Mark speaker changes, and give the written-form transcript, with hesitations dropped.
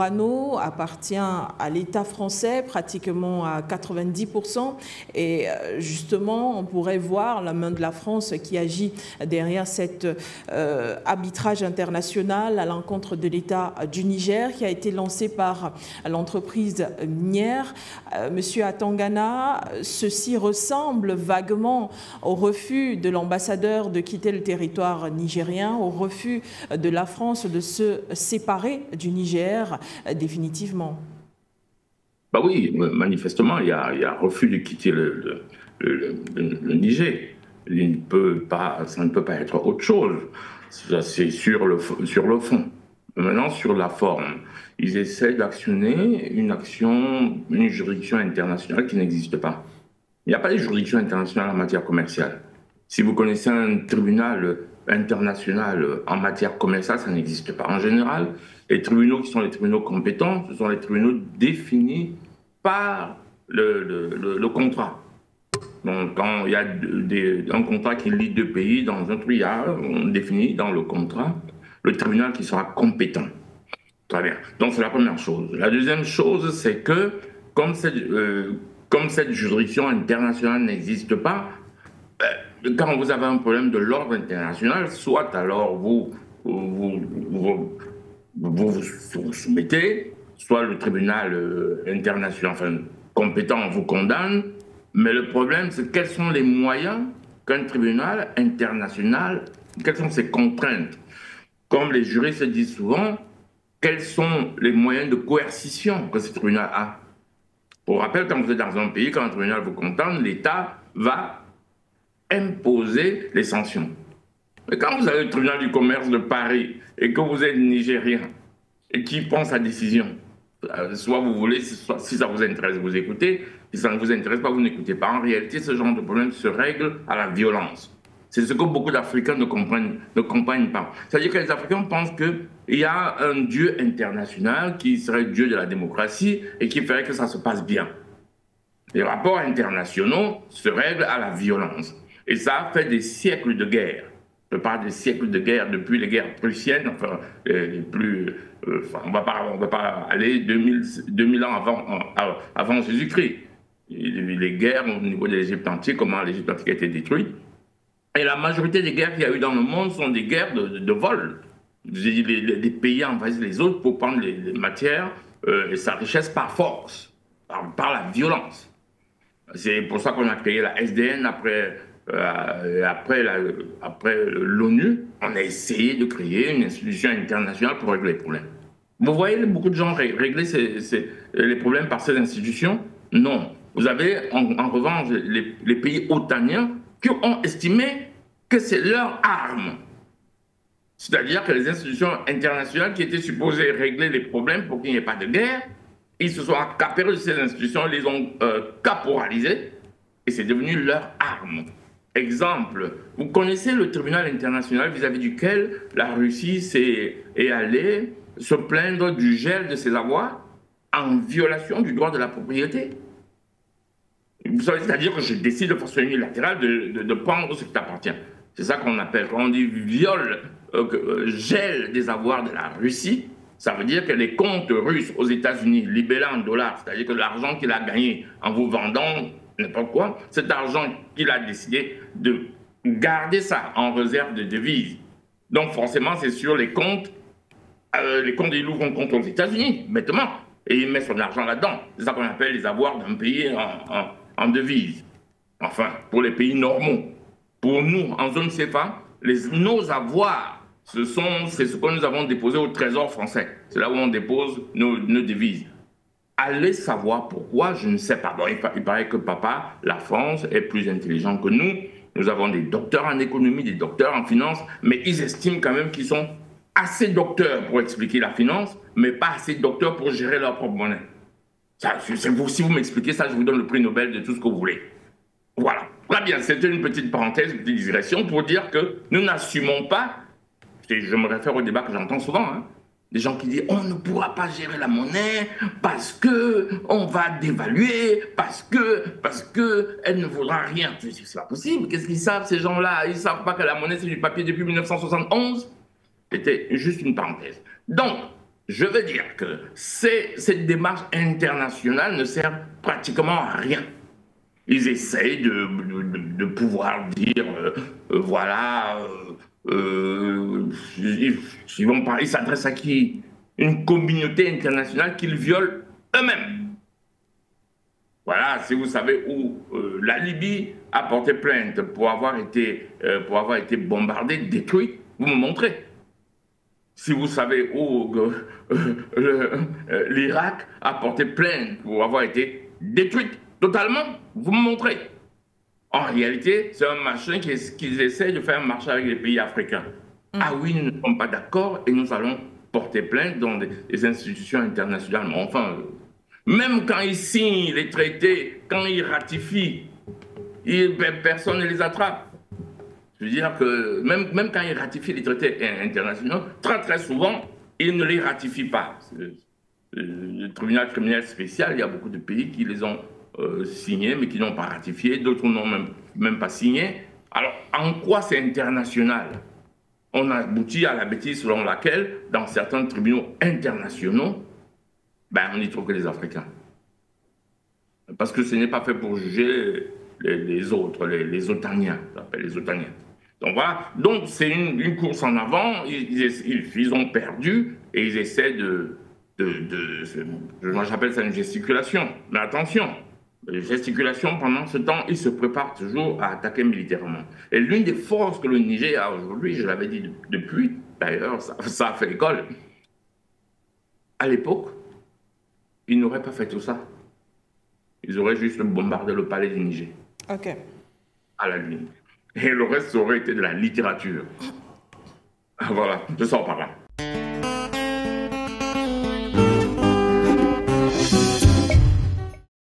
Speaker 1: Sorano appartient à l'État français, pratiquement à 90%. Et justement, on pourrait voir la main de la France qui agit derrière cet arbitrage international à l'encontre de l'État du Niger, qui a été lancé par l'entreprise minière. Monsieur Atangana, ceci ressemble vaguement au refus de l'ambassadeur de quitter le territoire nigérien, au refus de la France de se séparer du Niger définitivement.
Speaker 2: Bah oui, manifestement, il y a refus de quitter le Niger. Ça ne peut pas être autre chose. C'est sur le fond. Maintenant, sur la forme, ils essaient d'actionner une juridiction internationale qui n'existe pas. Il n'y a pas de juridiction internationale en matière commerciale. Si vous connaissez un tribunal international en matière commerciale, ça n'existe pas. En général, les tribunaux qui sont les tribunaux compétents, ce sont les tribunaux définis par le contrat. Donc, quand il y a un contrat qui lie deux pays dans un truc, on définit dans le contrat le tribunal qui sera compétent. Très bien. Donc, c'est la première chose. La deuxième chose, c'est que, comme cette juridiction internationale n'existe pas, quand vous avez un problème de l'ordre international, soit alors vous soumettez, soit le tribunal international, enfin, compétent vous condamne, mais le problème, c'est quels sont les moyens qu'un tribunal international, quelles sont ses contraintes? Comme les juristes disent souvent, quels sont les moyens de coercition que ce tribunal a? Pour rappel, quand vous êtes dans un pays, quand un tribunal vous condamne, l'État va imposer les sanctions. Mais quand vous avez le tribunal du commerce de Paris et que vous êtes nigérien et qui prend sa décision, soit vous voulez, soit, si ça vous intéresse, vous écoutez, si ça ne vous intéresse pas, vous n'écoutez pas. En réalité, ce genre de problème se règle à la violence. C'est ce que beaucoup d'Africains ne comprennent pas. C'est-à-dire que les Africains pensent qu'il y a un Dieu international qui serait Dieu de la démocratie et qui ferait que ça se passe bien. Les rapports internationaux se règlent à la violence. Et ça a fait des siècles de guerre. Je parle des siècles de guerre depuis les guerres prussiennes, enfin, on ne va pas aller 2000 ans avant Jésus-Christ. Les guerres au niveau de l'Égypte entière, comment l'Égypte entière a été détruite. Et la majorité des guerres qu'il y a eu dans le monde sont des guerres de vol. Les pays envahissent les autres pour prendre les matières et sa richesse par force, par la violence. C'est pour ça qu'on a créé la SDN après l'ONU. On a essayé de créer une institution internationale pour régler les problèmes. Vous voyez beaucoup de gens régler les problèmes par ces institutions? Non. Vous avez en revanche les pays otaniens qui ont estimé que c'est leur arme. C'est-à-dire que les institutions internationales qui étaient supposées régler les problèmes pour qu'il n'y ait pas de guerre, ils se sont accaparés de ces institutions, ils les ont caporalisées et c'est devenu leur arme. Exemple, vous connaissez le tribunal international vis-à-vis duquel la Russie est allée se plaindre du gel de ses avoirs en violation du droit de la propriété. Vous savez, c'est-à-dire que je décide de façon unilatérale de prendre ce qui t'appartient. C'est ça qu'on appelle, quand on dit gel des avoirs de la Russie, ça veut dire que les comptes russes aux États-Unis libellés en dollars, c'est-à-dire que l'argent qu'il a gagné en vous vendant n'importe quoi, cet argent qu'il a décidé de garder ça en réserve de devises. Donc forcément, c'est sur les comptes il ouvre un compte aux États-Unis, bêtement, et il met son argent là-dedans. C'est ça qu'on appelle les avoirs d'un pays en devises. Enfin, pour les pays normaux. Pour nous, en zone CFA, nos avoirs, c'est ce que nous avons déposé au Trésor français. C'est là où on dépose nos devises. Allez savoir pourquoi, je ne sais pas. Bon, il paraît que papa, la France, est plus intelligent que nous. Nous avons des docteurs en économie, des docteurs en finance, mais ils estiment quand même qu'ils sont assez docteurs pour expliquer la finance, mais pas assez docteurs pour gérer leur propre monnaie. Si vous m'expliquez ça, je vous donne le prix Nobel de tout ce que vous voulez. Voilà. Très bien, c'était une petite parenthèse, une petite digression pour dire que nous n'assumons pas, je me réfère au débat que j'entends souvent, hein, des gens qui disent on ne pourra pas gérer la monnaie parce que on va dévaluer, parce que elle ne vaudra rien. C'est pas possible. Qu'est-ce qu'ils savent ces gens-là? Ils savent pas que la monnaie c'est du papier depuis 1971. C'était juste une parenthèse. Donc, Je veux dire que cette démarche internationale ne sert pratiquement à rien. Ils essayent de pouvoir dire, voilà, ils s'adressent à qui? Une communauté internationale qu'ils violent eux-mêmes. Voilà, si vous savez où la Libye a porté plainte pour avoir été bombardée, détruite, vous me montrez. Si vous savez où l'Irak a porté plainte pour avoir été détruite totalement, vous me montrez. En réalité, c'est un machin qu'ils essaient de faire marcher avec les pays africains. Ah oui, nous ne sommes pas d'accord et nous allons porter plainte dans des institutions internationales. Mais enfin, même quand ils signent les traités, quand ils ratifient, personne ne les attrape. Je veux dire que même quand ils ratifient les traités internationaux, très souvent, ils ne les ratifient pas. Le tribunal criminel spécial, il y a beaucoup de pays qui les ont signés, mais qui n'ont pas ratifié, d'autres n'ont même pas signé. Alors, en quoi c'est international? On aboutit à la bêtise selon laquelle, dans certains tribunaux internationaux, on n'y trouve que les Africains. Parce que ce n'est pas fait pour juger les autres, les Otaniens, on appelle les Otaniens. Donc voilà, donc c'est une course en avant, ils ont perdu et ils essaient moi j'appelle ça une gesticulation. Mais attention, gesticulation, pendant ce temps, ils se préparent toujours à attaquer militairement. Et l'une des forces que le Niger a aujourd'hui, je l'avais dit depuis, d'ailleurs, ça a fait école. À l'époque, ils n'auraient pas fait tout ça. Ils auraient juste bombardé le palais du Niger.
Speaker 1: OK.
Speaker 2: À la ligne. Et le reste aurait été de la littérature. Voilà, je sors par là.